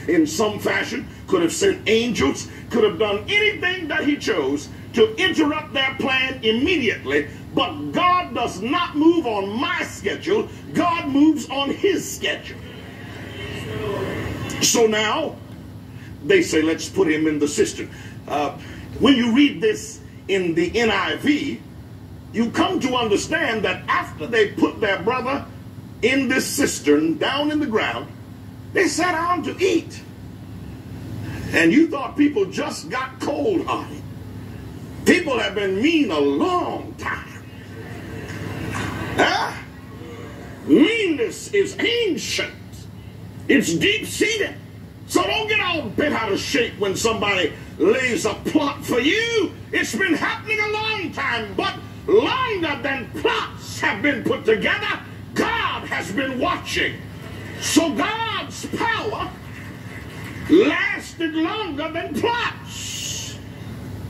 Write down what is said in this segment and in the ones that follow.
in some fashion, could have sent angels, could have done anything that he chose to interrupt their plan immediately. But God does not move on my schedule. God moves on his schedule. So now they say, let's put him in the cistern. When you read this in the NIV, you come to understand that after they put their brother in this cistern down in the ground, they sat down to eat. And you thought people just got cold-hearted. People have been mean a long time. Meanness is ancient. It's deep-seated. So don't get all bent out of shape when somebody lays a plot for you. It's been happening a long time, but longer than plots have been put together, God has been watching. So God's power lasted longer than plots.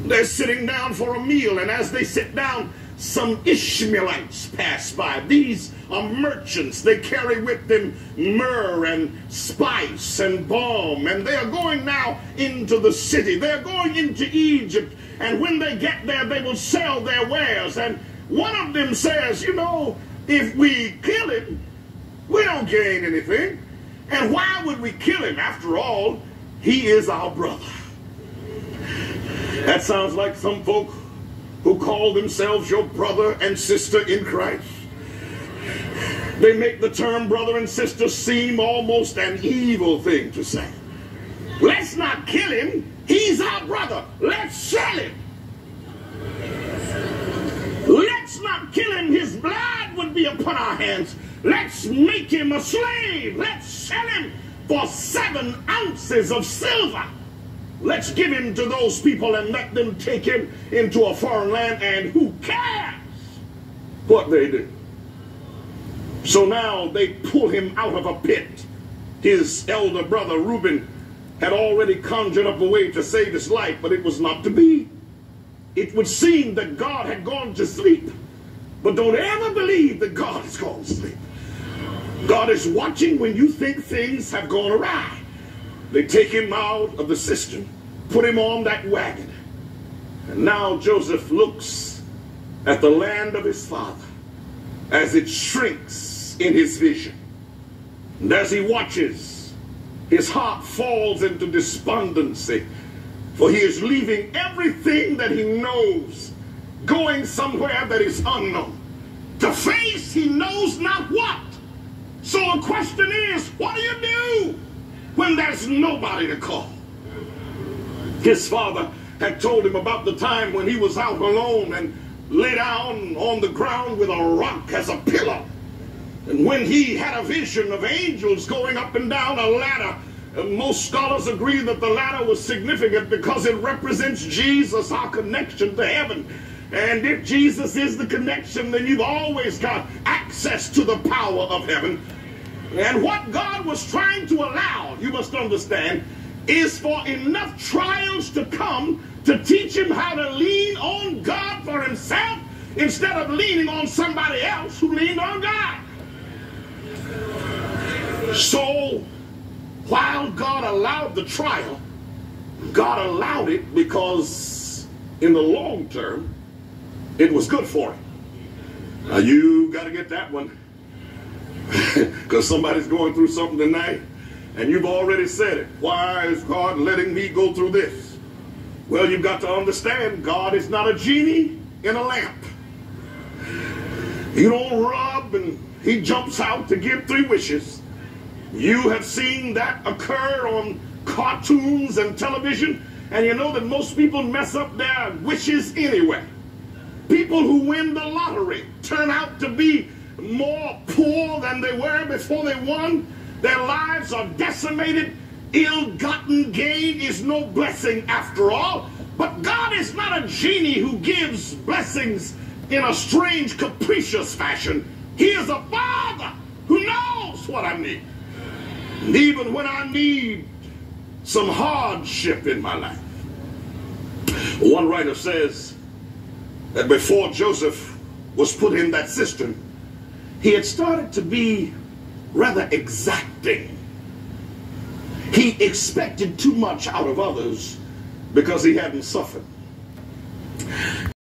They're sitting down for a meal, and as they sit down, some Ishmaelites pass by. These are merchants. They carry with them myrrh and spice and balm, and they are going now into the city. They're going into Egypt, and when they get there, they will sell their wares. And one of them says, you know, if we kill him, we don't gain anything. And why would we kill him? After all, he is our brother. That sounds like some folk who call themselves your brother and sister in Christ. They make the term brother and sister seem almost an evil thing to say. Let's not kill him. He's our brother. Let's sell him. Let's not kill him. His blood would be upon our hands. Let's make him a slave. Let's sell him for 7 ounces of silver. Let's give him to those people and let them take him into a foreign land, and who cares what they do? So now they pull him out of a pit. His elder brother Reuben had already conjured up a way to save his life, but it was not to be. It would seem that God had gone to sleep, but don't ever believe that God has gone to sleep. God is watching when you think things have gone awry. They take him out of the cistern, put him on that wagon. And now Joseph looks at the land of his father as it shrinks in his vision. And as he watches, his heart falls into despondency, for he is leaving everything that he knows, going somewhere that is unknown, to face he knows not what. So the question is, what do you do when there's nobody to call? His father had told him about the time when he was out alone and lay down on the ground with a rock as a pillow. And when he had a vision of angels going up and down a ladder, most scholars agree that the ladder was significant because it represents Jesus, our connection to heaven. And if Jesus is the connection, then you've always got access to the power of heaven. And what God was trying to allow, you must understand, is for enough trials to come to teach him how to lean on God for himself instead of leaning on somebody else who leaned on God. So while God allowed the trial, God allowed it because in the long term, it was good for him. Now you got to get that one. Because somebody's going through something tonight, and you've already said it. Why is God letting me go through this? Well, you've got to understand, God is not a genie in a lamp. You don't rub and he jumps out to give 3 wishes. You have seen that occur on cartoons and television, and you know that most people mess up their wishes anyway. People who win the lottery turn out to be more poor than they were before they won. Their lives are decimated. Ill-gotten gain is no blessing after all. But God is not a genie who gives blessings in a strange, capricious fashion. He is a father who knows what I need. And even when I need some hardship in my life. One writer says that before Joseph was put in that cistern, he had started to be rather exacting. He expected too much out of others because he hadn't suffered.